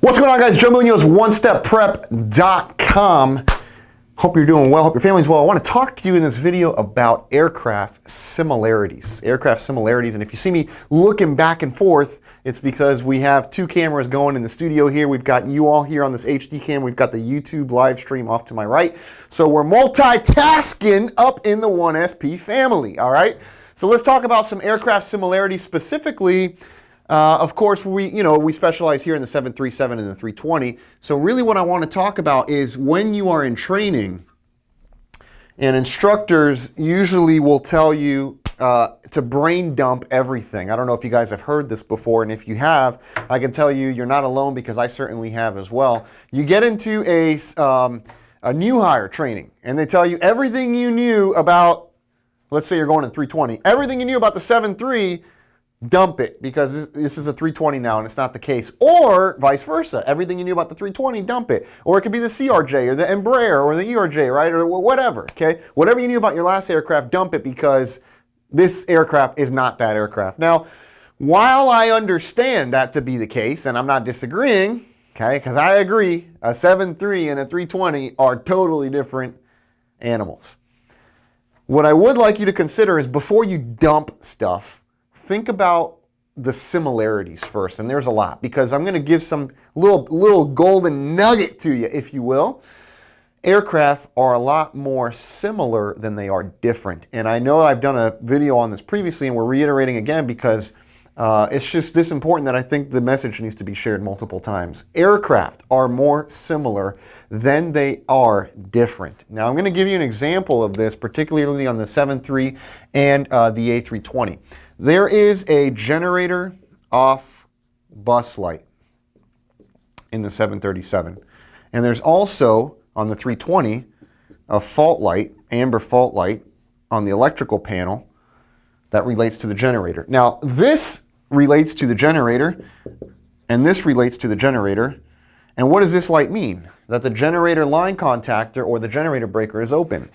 What's going on, guys? Joe Munoz, OneStepPrep.com. Hope you're doing well. Hope your family's well. I want to talk to you in this video about aircraft similarities. Aircraft similarities, and if you see me looking back and forth, it's because we have two cameras going in the studio here. We've got you all here on this HD cam. We've got the YouTube live stream off to my right. So we're multitasking up in the 1SP family, all right? So let's talk about some aircraft similarities specifically. Of course, we specialize here in the 737 and the 320. So really what I want to talk about is when you are in training, and instructors usually will tell you to brain dump everything. I don't know if you guys have heard this before, and if you have, I can tell you you're not alone because I certainly have as well. You get into a new hire training, and they tell you everything you knew about, let's say you're going to 320, everything you knew about the 7.3, dump it, because this is a 320 now and it's not the case. Or vice versa, everything you knew about the 320, dump it. Or it could be the CRJ or the Embraer or the ERJ, right? Or whatever, okay? Whatever you knew about your last aircraft, dump it, because this aircraft is not that aircraft. Now, while I understand that to be the case, and I'm not disagreeing, okay, because I agree, a 7.3 and a 320 are totally different animals. What I would like you to consider is before you dump stuff, think about the similarities first, and there's a lot, because I'm going to give some little golden nugget to you, if you will. Aircraft are a lot more similar than they are different, and I know I've done a video on this previously, and we're reiterating again because it's just this important that I think the message needs to be shared multiple times. Aircraft are more similar than they are different. Now, I'm going to give you an example of this, particularly on the 7.3 and the A320. There is a generator off bus light in the 737. And there's also, on the 320, a fault light, amber fault light, on the electrical panel that relates to the generator. Now, this relates to the generator, and this relates to the generator. And what does this light mean? That the generator line contactor or the generator breaker is open.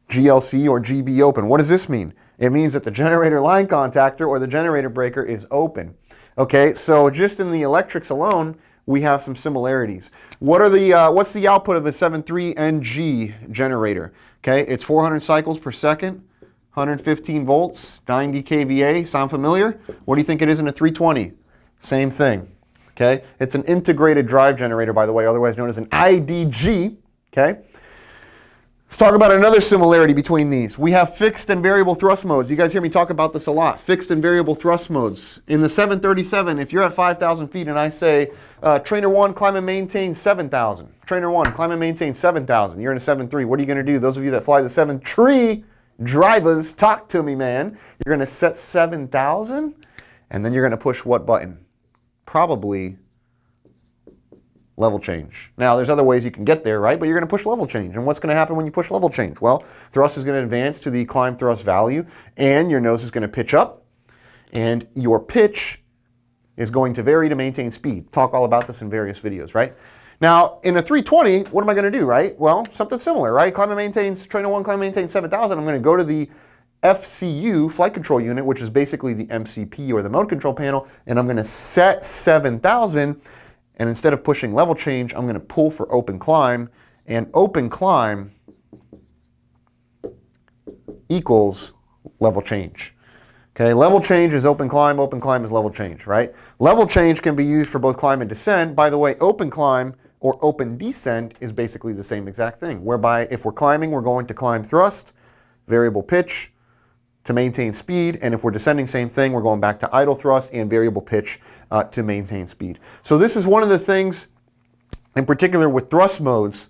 GLC or GB open. What does this mean? It means that the generator line contactor or the generator breaker is open. Okay, so just in the electrics alone, we have some similarities. What's the output of a 7.3 NG generator? Okay, it's 400 cycles per second, 115 volts, 90 kVA. Sound familiar? What do you think it is in a 320? Same thing. Okay, it's an integrated drive generator, by the way, otherwise known as an IDG. Okay. Let's talk about another similarity between these. We have fixed and variable thrust modes. You guys hear me talk about this a lot. Fixed and variable thrust modes. In the 737, if you're at 5,000 feet and I say, Trainer 1, climb and maintain 7,000. Trainer 1, climb and maintain 7,000. You're in a 7.3. What are you going to do? Those of you that fly the 7.3 drivers, talk to me, man. You're going to set 7,000, and then you're going to push what button? Probably level change. Now, there's other ways you can get there, right? But you're going to push level change. And what's going to happen when you push level change? Well, thrust is going to advance to the climb thrust value, and your nose is going to pitch up, and your pitch is going to vary to maintain speed. Talk all about this in various videos, right? Now, in a 320, what am I going to do, right? Well, something similar, right? Climb and maintain, Trainer 1, climb and maintain 7,000. I'm going to go to the FCU, flight control unit, which is basically the MCP or the mode control panel, and I'm going to set 7,000. And instead of pushing level change, I'm going to pull for open climb. And open climb equals level change. Okay, level change is open climb is level change, right? Level change can be used for both climb and descent. By the way, open climb or open descent is basically the same exact thing, whereby if we're climbing, we're going to climb thrust, variable pitch to maintain speed, and if we're descending, same thing, we're going back to idle thrust and variable pitch to maintain speed. So this is one of the things, in particular with thrust modes,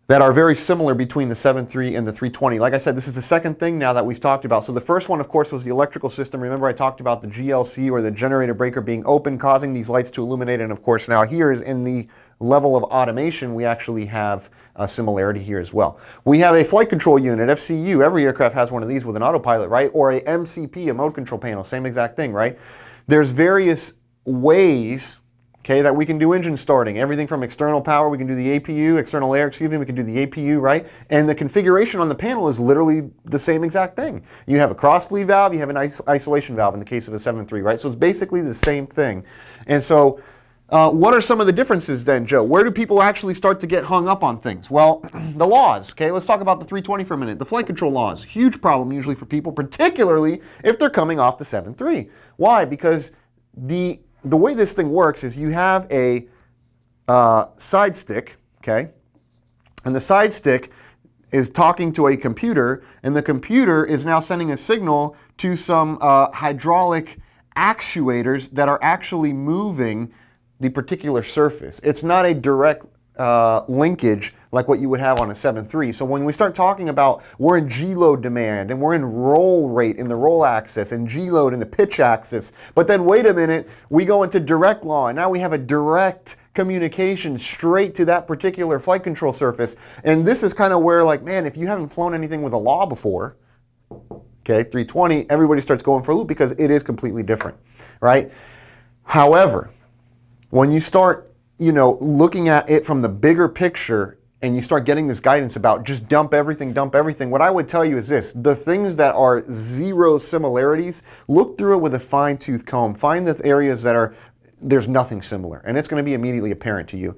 that are very similar between the 7.3 and the 320. Like I said, this is the second thing now that we've talked about. So the first one, of course, was the electrical system. Remember I talked about the GLC or the generator breaker being open, causing these lights to illuminate, and of course now here is in the level of automation, we actually have a similarity here as well. We have a flight control unit, FCU. Every aircraft has one of these with an autopilot, right? Or a MCP, a mode control panel, same exact thing, right? There's various ways, okay, that we can do engine starting. Everything from external power, we can do the APU, external air, excuse me, we can do the APU, right? And the configuration on the panel is literally the same exact thing. You have a cross bleed valve, you have an isolation valve in the case of a 7.3, right? So it's basically the same thing. And so what are some of the differences then, Joe? Where do people actually start to get hung up on things? Well, the laws, okay? Let's talk about the 320 for a minute. The flight control laws, huge problem usually for people, particularly if they're coming off the 7.3. Why? Because the way this thing works is you have a side stick, okay? And the side stick is talking to a computer, and the computer is now sending a signal to some hydraulic actuators that are actually moving the particular surface. It's not a direct linkage like what you would have on a 7.3. So when we start talking about we're in G-load demand and we're in roll rate in the roll axis and G-load in the pitch axis, but then wait a minute, we go into direct law and now we have a direct communication straight to that particular flight control surface. And this is kind of where, like, man, if you haven't flown anything with a law before, okay, 320, everybody starts going for a loop because it is completely different, right? However, when you start, looking at it from the bigger picture and you start getting this guidance about just dump everything, what I would tell you is this: the things that are zero similarities, look through it with a fine-tooth comb. Find the areas that there's nothing similar, and it's going to be immediately apparent to you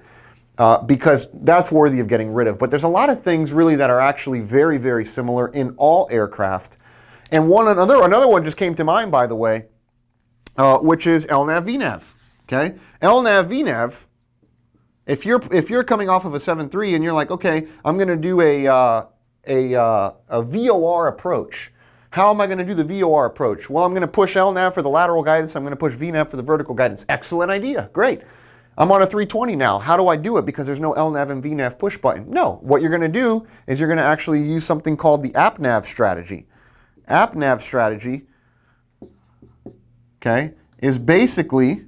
because that's worthy of getting rid of. But there's a lot of things really that are actually very, very similar in all aircraft. And another one just came to mind, by the way, which is LNAV VNAV. Okay, LNAV VNAV. If you're coming off of a 7.3 and you're like, okay, I'm going to do a VOR approach. How am I going to do the VOR approach? Well, I'm going to push LNAV for the lateral guidance. I'm going to push VNAV for the vertical guidance. Excellent idea. Great. I'm on a 320 now. How do I do it? Because there's no LNAV and VNAV push button. No. What you're going to do is you're going to actually use something called the AppNav strategy. AppNav strategy, okay, is basically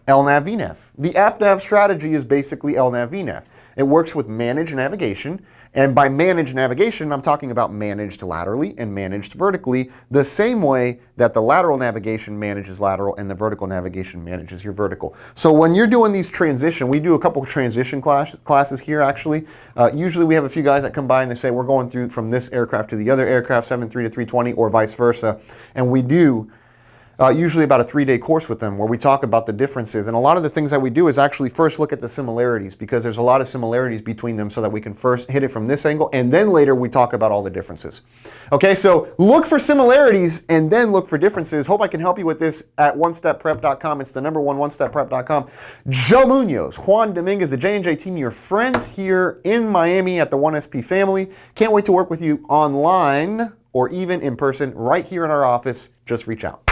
LNAV VNAV. The AppNav strategy is basically LNAV VNAV. It works with managed navigation, and by managed navigation, I'm talking about managed laterally and managed vertically, the same way that the lateral navigation manages lateral and the vertical navigation manages your vertical. So when you're doing these transition, we do a couple of transition classes here actually. Usually we have a few guys that come by and they say we're going through from this aircraft to the other aircraft, 7.3 to 320 or vice versa, and we do usually about a 3-day course with them where we talk about the differences. And a lot of the things that we do is actually first look at the similarities, because there's a lot of similarities between them, so that we can first hit it from this angle and then later we talk about all the differences. Okay, so look for similarities and then look for differences. Hope I can help you with this at onestepprep.com. It's the number one, onestepprep.com. Joe Munoz, Juan, Dominguez, the J&J team, your friends here in Miami at the 1SP family. Can't wait to work with you online or even in person right here in our office. Just reach out.